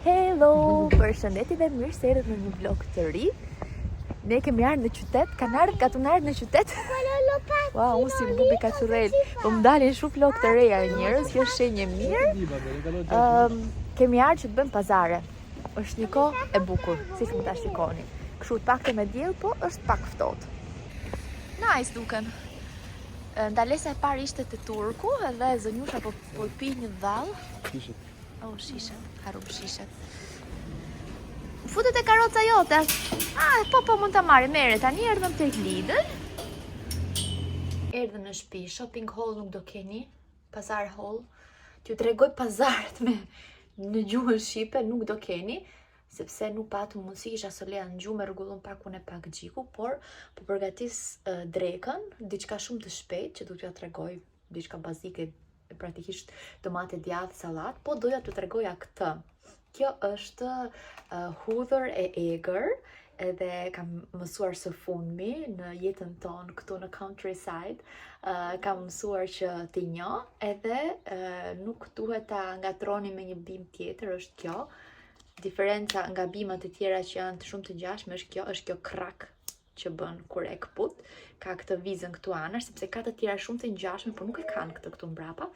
Hello! Përshëndetje dhe mirë se erdhët në një vlog të ri. Ne kemi ardhur në qytet, kanë ardhur në qytet. Wow, unë si bubi kachurel. Po më dalin shumë vlog të reja njerëz, kjo është shenjë mirë. Kemi ardhur që të bëjmë pazare. Është një kohë e bukur, siç mund ta shikoni. Kështu të paktë me diell, po është pak ftohtë. Nice duken. Ndalesa e parë ishte te Turku, edhe zonjusha po pi një dhall. Shishet. Oh, shishet, harum shishet. Futet e karroca jote. Po mund ta marrë, merre. Tani erdhëm tek Lidl. Erdhëm në shtëpi, shopping hall nuk do keni, pazar hall. T'ju tregoj pazaret në gjuhën shqipe nuk do keni, sepse nuk patëm mundësi, kisha solea në gjuhë me rregullon pak unë pak gjiku, por po përgatis drekën, diçka shumë të shpejt që do t'ju tregoj, diçka bazike, praktikisht tomate djathtë, sallat, po doja t'ju tregoja këtë. Kjo është hudhër e egër, edhe kam mësuar së fundmi në jetën tonë këtu në countryside, kam mësuar që t'i njoh, edhe nuk duhet ta ngatroni me një bim tjetër, është kjo. Diferenca nga bimat e tjera që janë shumë të ngjashme është kjo krak që bën kur e kput, ka këtë vizën këtu anash, sepse ka të tjera shumë të ngjashme, por nuk e kanë këtë këtu mbrapa.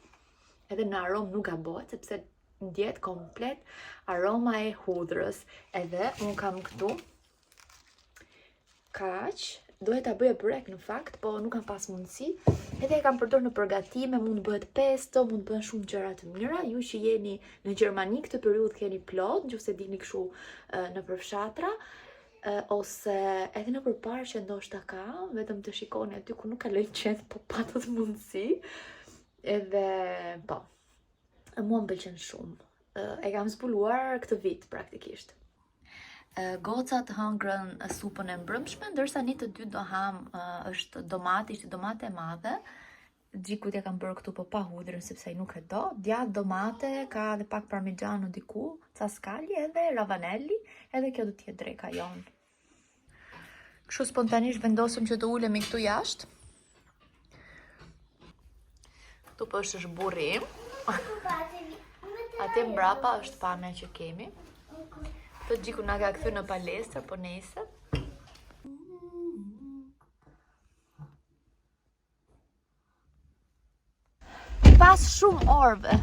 Edhe në aromë nuk gabohet, sepse ndjet komplet aroma e hudhrës. Edhe unë kam këtu kaq, dohet ta bëja brek në fakt, po nuk kam pas mundësi. Edhe e kam përdor në përgatime, mund bëhet pesto, mund bëhen shumë gjëra të mira. Ju që jeni në Gjermani këtë periudhë keni plot, nëse dini kështu në përfshatra, ose edhe në përpara që ndoshta ka, vetëm të shikoni aty ku nuk ka lënë qend, po patët mundësi. Edhe po, mua më pëlqen shumë. E kam zbuluar këtë vit praktikisht. Gocat hëngrën supën e mbrëmshme, ndërsa një të dy do ham është domate, ishte domate e madhe. Gjikut ja kam bërë këtu po pa hudhrën sepse ai nuk e do. Djath domate, ka edhe pak parmigiano diku, ca skalje edhe ravanelli, edhe kjo do të jetë dreka jon. Kështu spontanisht vendosëm që të ulemi këtu jashtë. Këtu po është burrim. Atje mbrapa është pamja që kemi. Të Gjiku na ka kthy në palestër, po nesër. Pas shumë orëve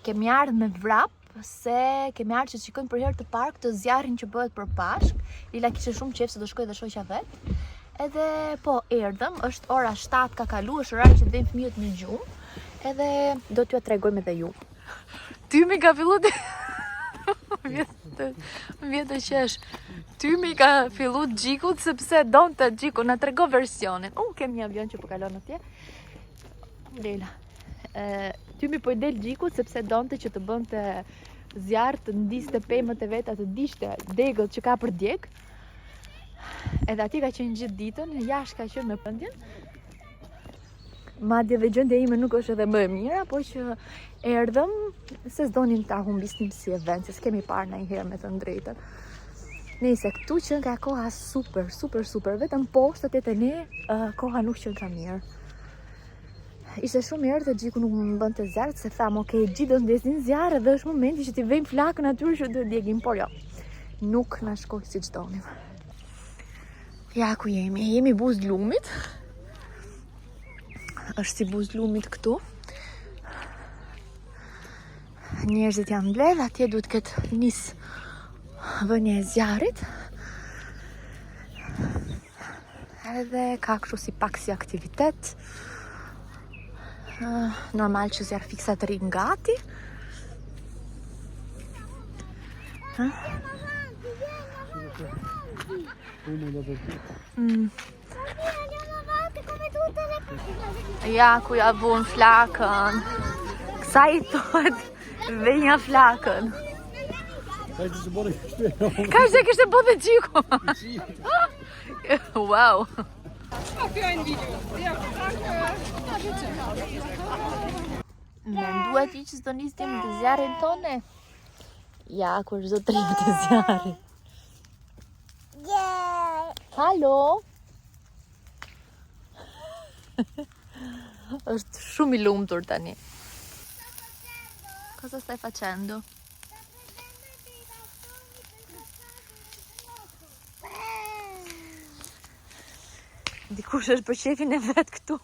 kemi ardhur me vrap, se kemi ardhur që shikojmë për herë të parë këtë zjarrin që bëhet për Pashk. Lila kishte shumë qejf se do shkoj dhe shoqja vet. Edhe po erdhëm, është ora 7 ka kalu, është orari që të vejnë fëmijët në gjumë. Edhe do t'ju tregojmë edhe ju. Tymi ka fillu të vjetë qesh. Tymi ka fillu Gjikut sepse donte Gjiku na trego versionin. Kemi një avion që po kalon atje. Lela. Tymi po i del Gjikut sepse donte që të bënte zjarr, të ndiste pemët e veta, të dishte degët që ka për djeg. Edhe ati ka qenë gjithë ditën, jashtë ka qenë në pendjen. Madje dhe gjendja ime nuk është edhe më e mira, po që erdhëm se s'donim ta humbisnim si event, se s'kemi parë ndonjëherë me të drejtën. Nëse këtu që nga koha super, vetëm poshtë te ne koha nuk qëndra mirë. Ishte shumë mirë dhe Gjiku nuk më bënte zjarr, se tham, ok, gjithë do ndesin zjarr dhe është momenti që t'i vejmë flakën aty që do djegim, por jo. Nuk na shkoi siç donim. Ja ku jemi buz lumit. Është si buz lumit këtu. Njerëzit janë mbledh, atje duhet këtë nis vënia e zjarrit. Edhe ka kështu si pak si aktivitet. Normal që zjarr fiksa të rrinë gati. Ja ku ja vun flakën. Kësa i thotë venja flakën. Ka që kështë e bodhe Gjiku. Wow. Menduat i që s'do nistim të zjarrin tone? Ja ku është zotrim të zjarrin. Halo. Është shumë I lumtur tani. Cosa stai facendo? Dikush është për shefin e vet këtu.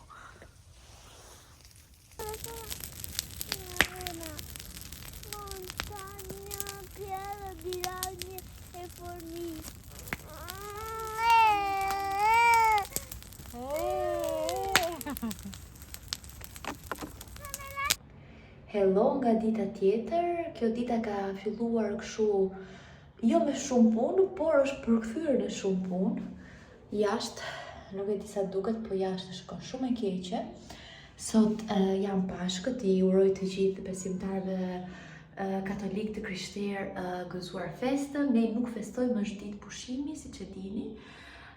Hello nga dita tjetër, kjo dita ka filluar kështu jo me shumë punë, por është përkthyer në shumë punë. Jashtë, nuk e di sa duket, po jashtë shkon shumë e keqe. Sot jam Pashkët, i uroj të gjithë besimtarëve katolik të krishterë gëzuar festën. Ne nuk festojmë, është ditë pushimi, siç e dini,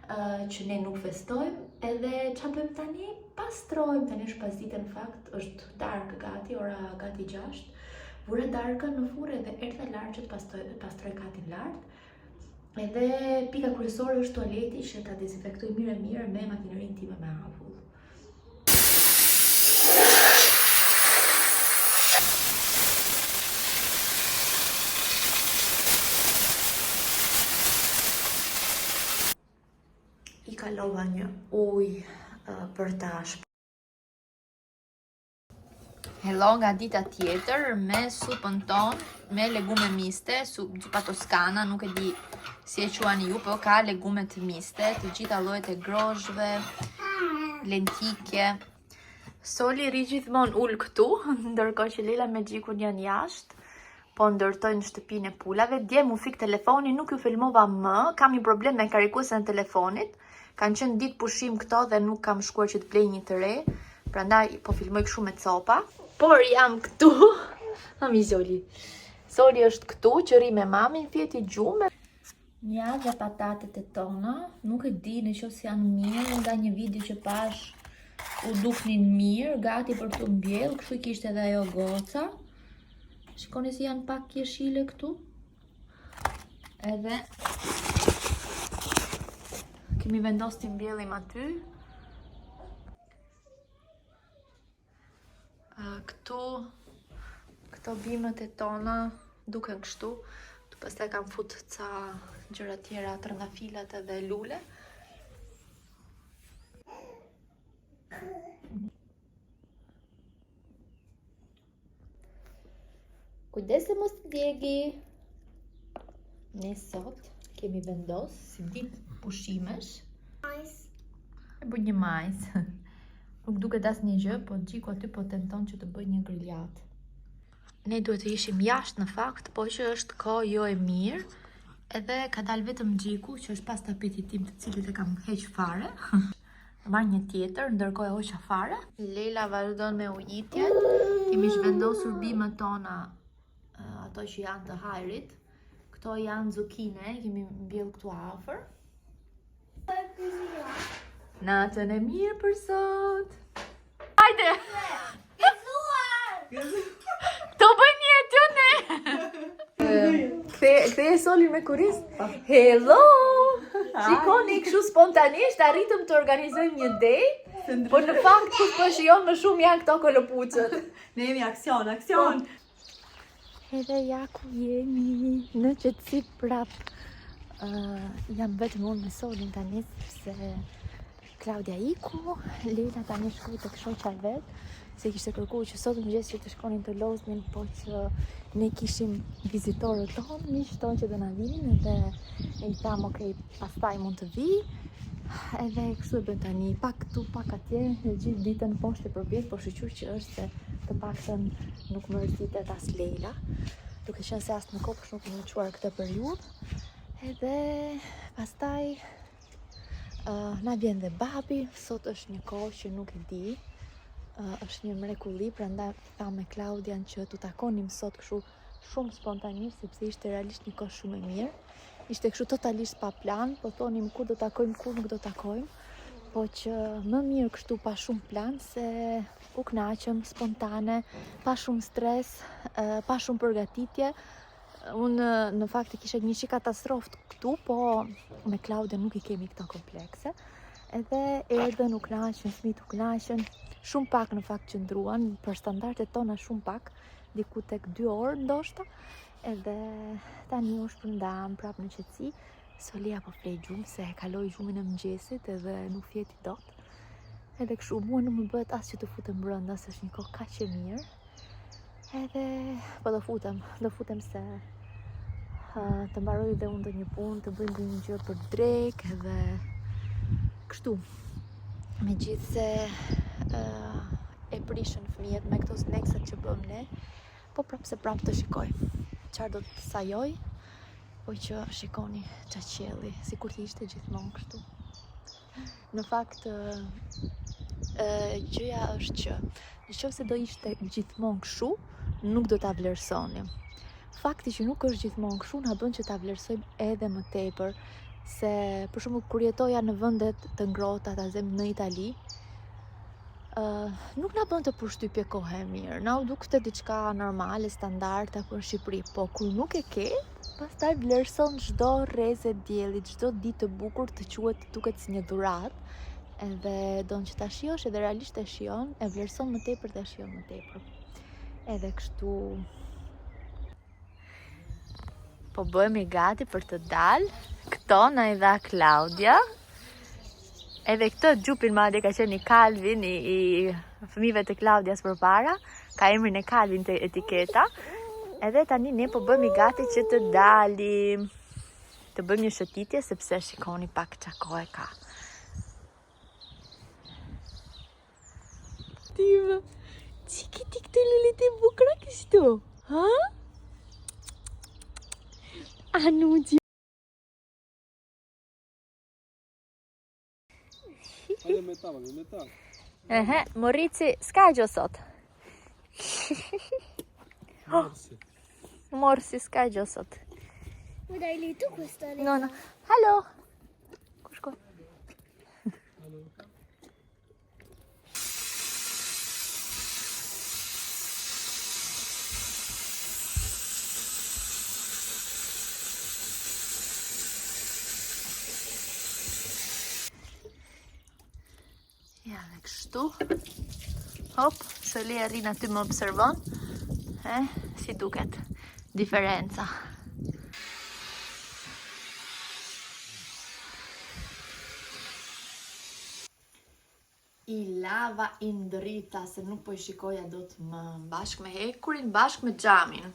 që ne nuk festojmë, edhe çfarë bëjmë tani? Pastrojmë, tani është pasdite në fakt, është darkë gati, ora gati 6. Vura darkën në furrë dhe erdha lart që të pastroj katin lart. Edhe pika kryesore është tualeti që ta dezinfektoj mirë me makinerinë time me avull. I kalova një ujë për ta shpërndar. Hello nga dita tjetër me supën tonë, me legume miste, zupa toskana, nuk e di si e quani ju, po ka legume të miste, të gjitha llojet e groshëve, lentike. Soli ri gjithmonë ul këtu, ndërkohë që Lela me Gjikun janë jashtë, po ndërtojnë shtëpinë e pulave. Dje mu fik telefoni, nuk ju filmova më, kam një problem me karikuesën e telefonit. Kanë qenë ditë pushim këto dhe nuk kam shkuar që të blej një të re, prandaj po filmoj kështu me copa. Por jam këtu. Mami Zoli. Zoli është këtu që ri me mamin, fjet i gjumë. Nja dhe patatet e tona, nuk e di në qoftë janë mirë, nga një video që pash u duknin mirë, gati për të mbjell, kështu kishte edhe ajo goca. Shikoni si janë pak jeshile këtu. Edhe kemi vendosur të mbjellim aty. Këto bimët e tona duken kështu. Tu pastaj kam fut ca gjëra tjera, trëndafilat edhe lule. Kujdes se mos të djegi. Ne sot kemi vendos si ditë pushimesh. E bëj një majs. Nuk duket asnjë gjë, po Gjiku aty po tenton që të bëj një griljat. Ne duhet të ishim jashtë në fakt, po që është kohë jo e mirë, edhe ka dalë vetëm Gjiku, që është pas tapetit tim të cilit e kam heq fare. Marr një tjetër, ndërkohë e hoqa fare. Lela vazhdon me ujitjen. Kemi zhvendosur bimët tona, ato që janë të hajrit. Këto janë zukine, kemi mbjell këtu afër. Natën e mirë për sot. Hajde! Këto bëjnë një aty ne! Kthe e Solin me kuriz. Hello! Shikoni kështu spontanisht arritëm të organizojmë një date, por në fakt kush po shijon më shumë janë këto kolopuçët. Ne jemi aksion. Edhe ja ku jemi në qetësi prap. Jam vetëm unë me Solin tani sepse Klaudia iku, Lela tani shkoi tek shoqja vet, se kishte kërkuar që sot mëngjes që të shkonin të loznin, po që ne kishim vizitorët tonë, miqtë tonë që do na vinin, edhe i tham okay, pastaj mund të vi. Edhe kështu e bën tani, pak këtu, pak atje, gjithë ditën poshtë për pjesë, po shiqur që është se të paktën nuk më rëzitet as Lela, duke qenë se as në kopsh nuk më çuar këtë periudhë. Edhe pastaj na vjen dhe babi, sot është një kohë që nuk e di, është një mrekulli, prandaj tham me Klaudian që tu takonim sot kështu shumë spontanisht, sepse ishte realisht një kohë shumë e mirë. Ishte kështu totalisht pa plan, po thonim kur do takojmë, kur nuk do takojmë, po që më mirë kështu pa shumë plan, se u kënaqëm spontane, pa shumë stres, pa shumë përgatitje. Unë në fakt kisha një çik katastrofë këtu, po me Klaudia nuk i kemi këto komplekse. Edhe erdhën, u kënaqën, fëmijët u kënaqën, shumë pak në fakt qëndruan, për standardet tona shumë pak, diku tek 2 orë ndoshta. Edhe tani u shpërndam prap në qetësi. Solia po flej gjumë se e kaloi gjumin e mëngjesit edhe nuk fjeti dot. Edhe kështu mua nuk më bëhet as që të futem brenda, se është një kohë kaq e mirë. Edhe po do futem se të mbaroj dhe unë ndonjë punë, të bëj ndonjë gjë për drek edhe kështu. Megjithse e prishën fëmijët me këto snackset që bëm ne, po prapë të shikoj çfarë do të sajoj. Po që shikoni qa qielli, si kur të ishte gjithmonë kështu. Në fakt, gjëja është që nëse do ishte gjithmonë kështu, nuk do ta vlerësonim. Fakti që nuk është gjithmonë kështu na bën që ta vlerësojmë edhe më tepër, se për shembull kur jetoja në vendet të ngrohta, ta them në Itali, nuk na bën të përshtypje kohë e mirë. Na u dukte diçka normale, standarde apo në Shqipëri, po kur nuk e ke, pastaj vlerëson çdo rrezë dielli, çdo ditë të bukur të duket si një dhuratë, edhe don që ta shijosh edhe realisht e shijon, e vlerëson më tepër dhe shijon më tepër. Edhe kështu po bëhemi gati për të dalë. Këto na i dha Klaudia. Edhe këtë gjupin madje ka qenë i Calvin i fëmijëve të Klaudias përpara, ka emrin e Calvin te etiketa. Edhe tani ne po bëhemi gati që të dalim. Të bëjmë një shëtitje sepse shikoni pak çka kohë ka. Tiva, çiki ti këtë lulet e bukura kështu, ha? Anuji. Hajde me ta. Morici, s'ka gjë sot. Morsi, s'ka gjë sot. Ma dai lì tu questa lì. No. Hello. Ku shkoj? Ja, dhe kështu. Hop, Solia rrin aty më observon. Si duket diferenca. I lava i ndrita, se nuk po i shikoja dot më, bashkë me hekurin, bashkë me xhamin.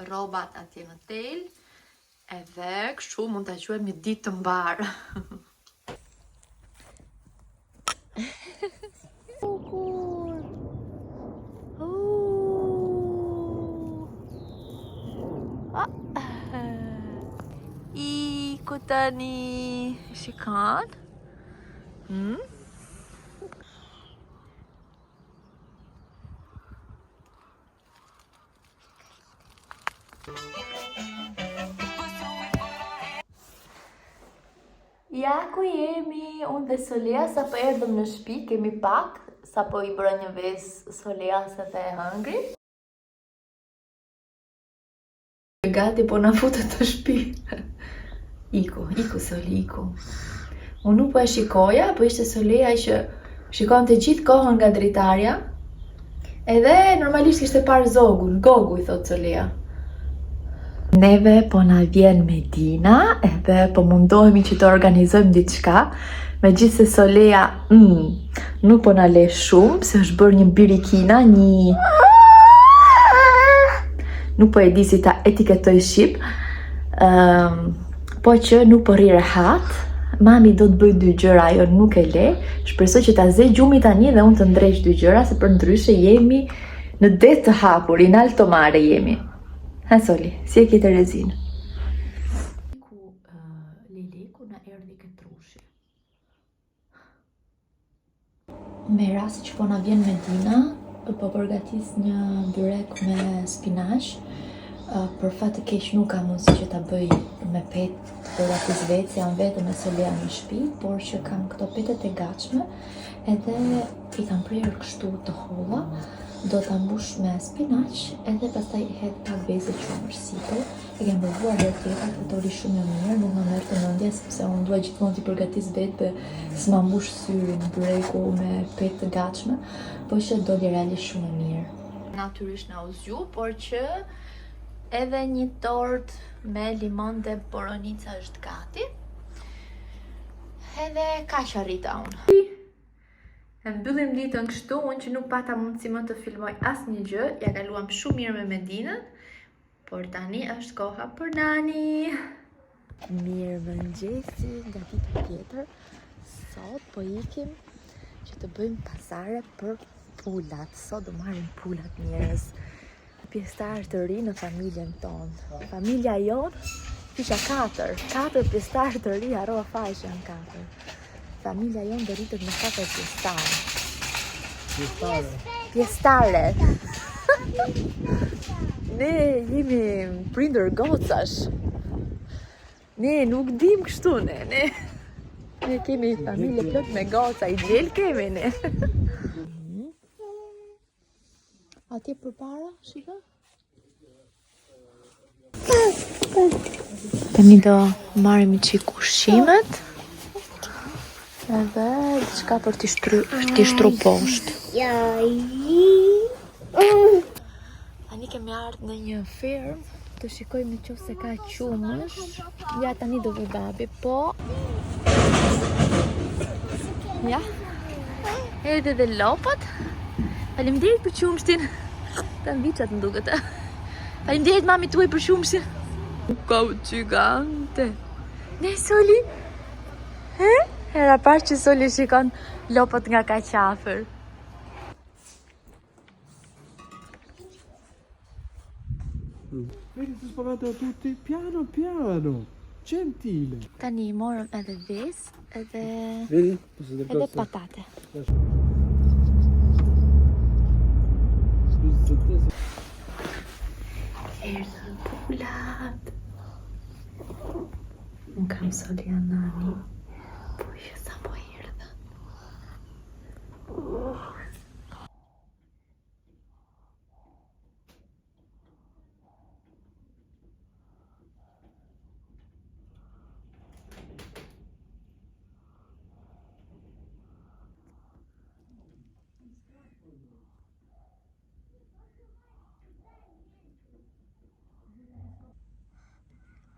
Rrobat atje në tel, edhe kështu mund ta quajmë një ditë të mbarë. Iku tani, shikon? Ja ku jemi, unë dhe Solia, sa po erdhëm në shtëpi, kemi pak, sa po i bëra një vezë Solia se the e hëngri. Gati po na futet të shtëpi. Iku Soli, iku. Unë nuk po e shikoja, po ishte Solia që shikon të gjithë kohën nga dritarja, edhe normalisht ishte parë zogun, gogu i thot Solia. Neve po na vjen Medina, edhe po mundohemi që të organizojmë diçka, megjithse Solia nuk po na le shumë, se është bërë një birikina, nuk po e di si ta etiketoj shqip, po që nuk po rri rehat. Mami do të bëj 2 gjëra, ajo nuk e le. Shpresoj që ta zej gjumi tani dhe unë të ndreq 2 gjëra, se për ndryshe jemi në det të hapur, in alto mare jemi. Ha Soli, si e ke Terezinë? Leleku na erdhi këtrushi. Me rast që po na vjen Medina, po përgatis një byrek me spinach. Për fat të keq nuk kam mundësi që ta bëj me petë, përgatis vetë, se jam vetëm me Solia në shtëpi, por që kam këto petet e gatshme, edhe i kam prerë kështu të holla. Do ta mbush me spinach, edhe pastaj hedh pak vezë qumësh sipër. E kem provuar herë tjetër, fatori shumë e mirë, nuk më merr të mendja sepse unë dua gjithmonë t'i përgatis vetë, s'ma mbush syrin byreku me petë të gatshme, po që doli realisht shumë e mirë. Natyrisht na u zgju, por që Edhe një tort me limon dhe boronica është gati. Edhe ka që arrita unë. E mbyllim ditën kështu, unë që nuk pata mundësi më të filmoj asë një gjë, ja kaluam shumë mirë me Medinën, por tani është koha për Nani. Mirë mëngjesi nga ditë tjetër. Sot po ikim që të bëjmë pazare për pulat. Sot do marrim pulat, njerëz. Pjesëtar të ri në familjen tonë. Familja jonë isha 4 pjesëtar të ri, harrova fare që janë 4. Familja jonë do rritet në 4 pjesëtare. Ne jemi prindër gocash. Ne nuk dim kështu ne kemi familje plot me goca, i gjel kemi ne. Atje përpara, shika? Tani do marrim çik ushqimet. Edhe diçka për t'i shtru poshtë. Tani kemi ardhur në një fermë të shikojmë nëse ka qumësh. Ja tani do vi babi, po. Ja. Edhe dhe lopët. Faleminderit për qumshtin. Ta mbiçat më duket. Faleminderit mami tuaj për qumshtin. Ka gigante. Ne Soli? He? Era parë që Soli shikon lopët nga ka qafër. Vedi, ti spaventano tutti piano piano. Gentile. Tani morëm edhe vezë, Vedi? Posso dire edhe cosa? patate. Erdhën pulat. Unë kam Soli e Nani. Po që sa po erdhën.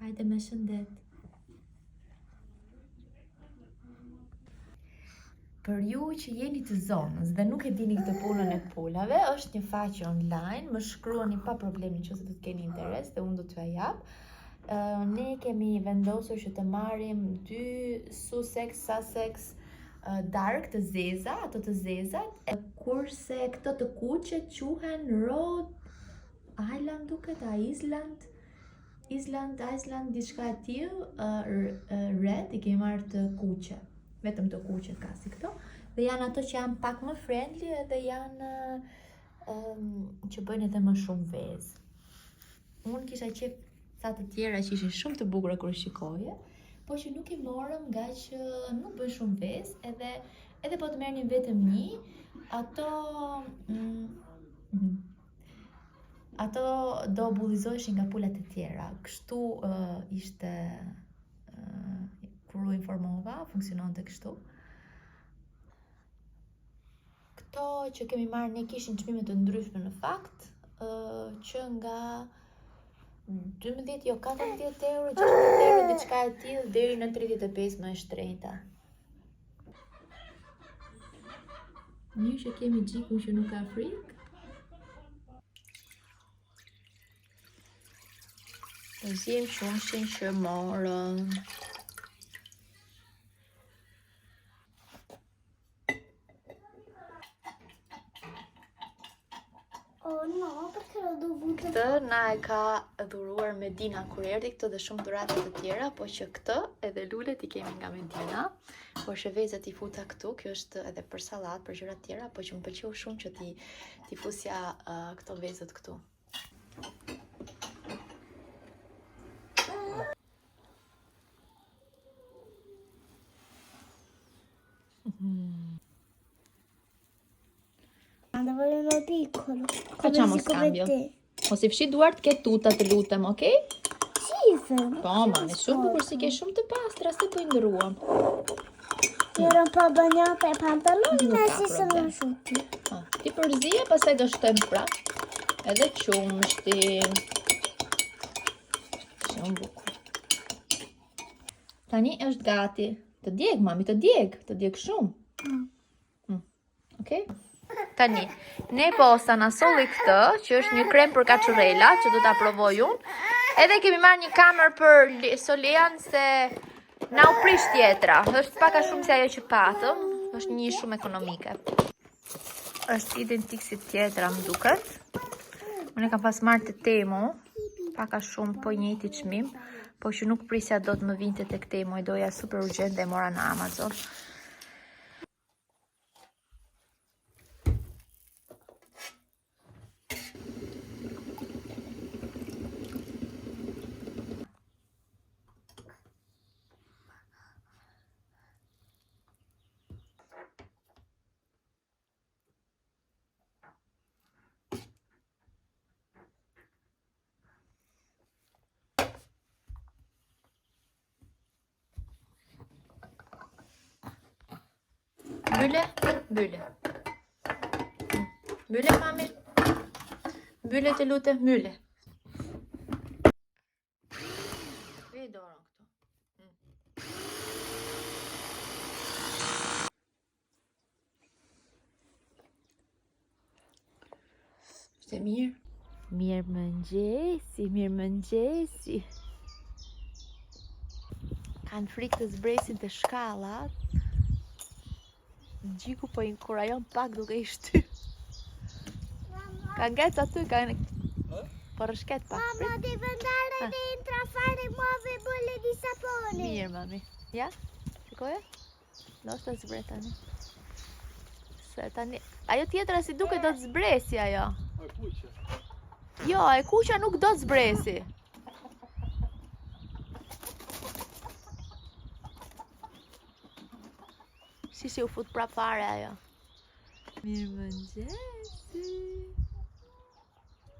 Hajde me shëndet. Për ju që jeni të zonës dhe nuk e dini këtë punën e pulave, është një faqe online, më shkruani pa problemi nëse do të keni interes dhe unë do t'ju jap. Ne kemi vendosur që të marrim 2 Sussex dark të zeza, ato të zezat, kurse këto të kuqe quhen Rhode Island duket, Island, diçka e tillë, red, i kemi marrë të kuqe. Vetëm të kuqe ka si këto. Dhe janë ato që janë pak më friendly dhe janë që bëjnë edhe më shumë vezë. Unë kisha qef sa të tjera që ishin shumë të bukura kur shikoje, po që nuk i morëm nga që nuk bën shumë vezë, edhe po të merrnin vetëm një, ato do bullizoheshin nga pulat e tjera. Kështu ishte kur u informova, funksiononte kështu. Këto që kemi marrë ne kishin çmime të ndryshme në fakt, që nga 12, jo 14 euro, 16 euro, diçka e tillë, deri në 35 më e shtrenjta. Një që kemi gjikun që nuk ka frikë. Të zim shumshin që morëm. Këtë na e ka dhuruar Medina kur erdhi, këtë dhe shumë dhurata të tjera, po që këtë edhe lulet i kemi nga Medina, por që vezët i futa këtu, kjo është edhe për sallat, për gjëra të tjera, po që më pëlqeu shumë që ti fusja këto vezët këtu. Andavamo piccolo. Facciamo scambio. Mos i fshi duart ke tuta, të lutem, okay? Sì, fermo. Po, ma nessun bukur si ke shumë të pastra, se po i ndruam. Ero un po' bagnata i pantaloni, Non ma fa si sono problema. asciutti. Ti përzije, pastaj do shtojmë prap. Edhe qumshtin. Shumë bukur. Tani është gati. Të djeg, mami, të djeg shumë. Okej? Tani, ne posa na solli këtë, që është një krem për kaçurela, që do ta provoj unë. Edhe kemi marrë një kamer për Solean se na u prish tjetra. Është pak a shumë se ajo që patëm, është një shumë ekonomike. Është identik si tjetra më duket. Unë kam pas marrë të Temu, pak a shumë po njëjti çmim, po që nuk prisja do të më vinte tek Temu, e doja super urgjent dhe e mora në Amazon. Bylle. Bylle, mami. Bylle të lutem, bylle. E dorën këtu. Ishte mirë. Mirëmëngjesi. Kanë frikë të zbresin të shkallat. Gjiku po inkurajon pak duke i shtyr. Ka ngec aty, po rëshket pak. Mama, ti vendare dhe intra fare muove bolle di sapone. Mirë, mami. Ja? Shikoje? Do është të zbre tani. Se tani... Ajo tjetra si duke do të zbresi ajo. Jo, e kuqa nuk do të zbresi. Si u fut prap fare ajo. Mirëmëngjesi.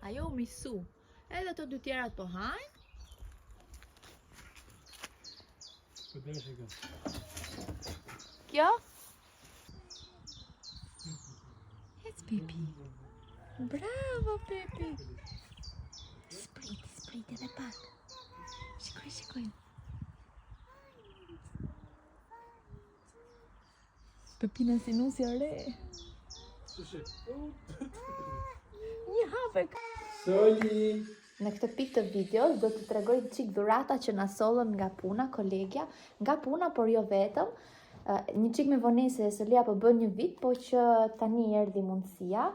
Ajo u misu. Edhe të dy tjerat po hajnë. Kjo? Ec Pepi. Bravo Pepi. Sprit edhe pak. Shikoj. Pepina si nusja re. Një hapek. Soli! Në këtë pikë të videos do të tregoj çik dhurata që na sollën nga puna, kolegja, nga puna, por jo vetëm. Një çik me vonese se Solia po bën një vit, po që tani erdhi mundësia.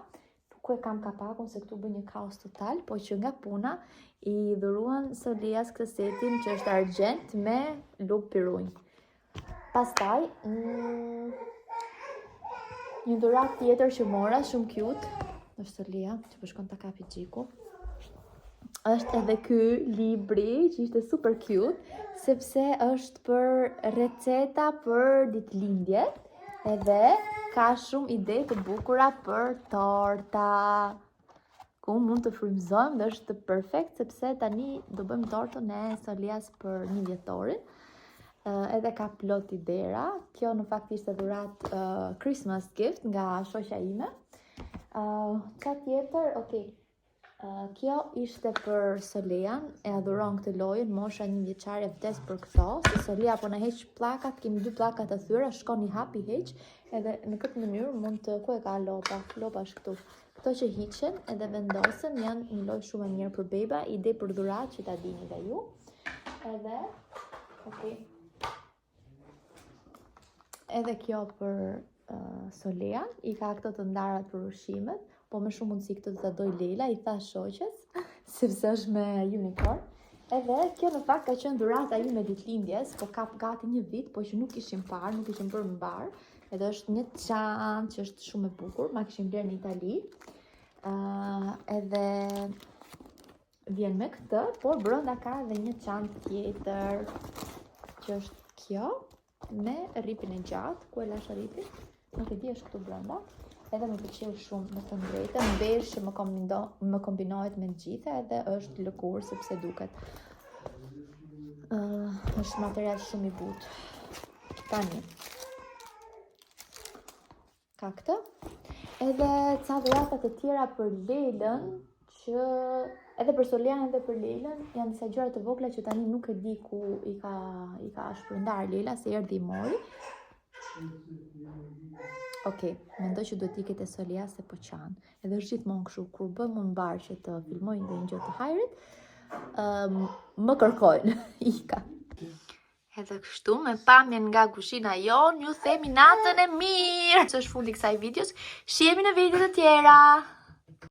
Ku e kam kapakun se këtu bën një kaos total, po që nga puna i dhuruan Solias këtë setin që është argjent me lub pirunj. Pastaj, një dhurat tjetër që mora, shumë cute, është Solia, që po shkon ta kapi Gjiku. Është edhe ky libri, që ishte super cute, sepse është për receta për ditëlindjet, edhe ka shumë ide të bukura për torta. Ku mund të frymëzojmë dhe është perfekt, sepse tani do bëjmë tortën e Solias për 1 vjetorin. Edhe ka plot idera. Kjo në fakt ishte dhurat Christmas gift nga shoqja ime. Ka tjetër, okej. Kjo ishte për Solean, e adhuron këtë lojën, mosha 1 vjeçare vdes për këto, se Solia po na heq pllakat, kemi 2 pllakat të thyra, shkon i hap i heq, edhe në këtë mënyrë mund të, ku e ka lopa është këtu. Këto që hiqen edhe vendosen janë një lojë shumë e mirë për beba, ide për dhurat që ta dini dhe ju. Edhe, okej. Edhe kjo për Solean, i ka këto të ndarat për ushimet, po me shumë mundësi këtë të doj Leila, i tha shoqes, sepse është me unicorn. Edhe kjo në fakt ka qenë dhurata ime ditëlindjes, po ka gati 1 vit, po që nuk ishim parë, nuk ishim bërë mbar. Edhe është një çantë që është shumë e bukur, ma kishim blerë në Itali. Edhe vjen me këtë, por brenda ka edhe një çantë tjetër, që është kjo, me rripin e gjatë, ku e lasha rripin, nuk e di është këtu brenda. Edhe më pëlqeu shumë, me të drejtën, mbesh që më kombinohet me gjitha, edhe është lëkur sepse duket. Është material shumë i butë. Tani. Ka këtë. Edhe ca dhurata të tjera për Lelën, që Edhe për Solian edhe për Leilën janë disa gjëra të vogla që tani nuk e di ku i ka shpërndar Leila se erdhi i mori. Okej, mendoj që duhet ikit e Solia se po qan. Edhe është gjithmonë kështu, kur bëm unë mbar që të filmojnë dhe një gjë të hajrit, më kërkojnë, ika. Edhe kështu, me pamjen nga kushina jon, ju themi natën e mirë. Që është fundi kësaj videos, shihemi në video të tjera.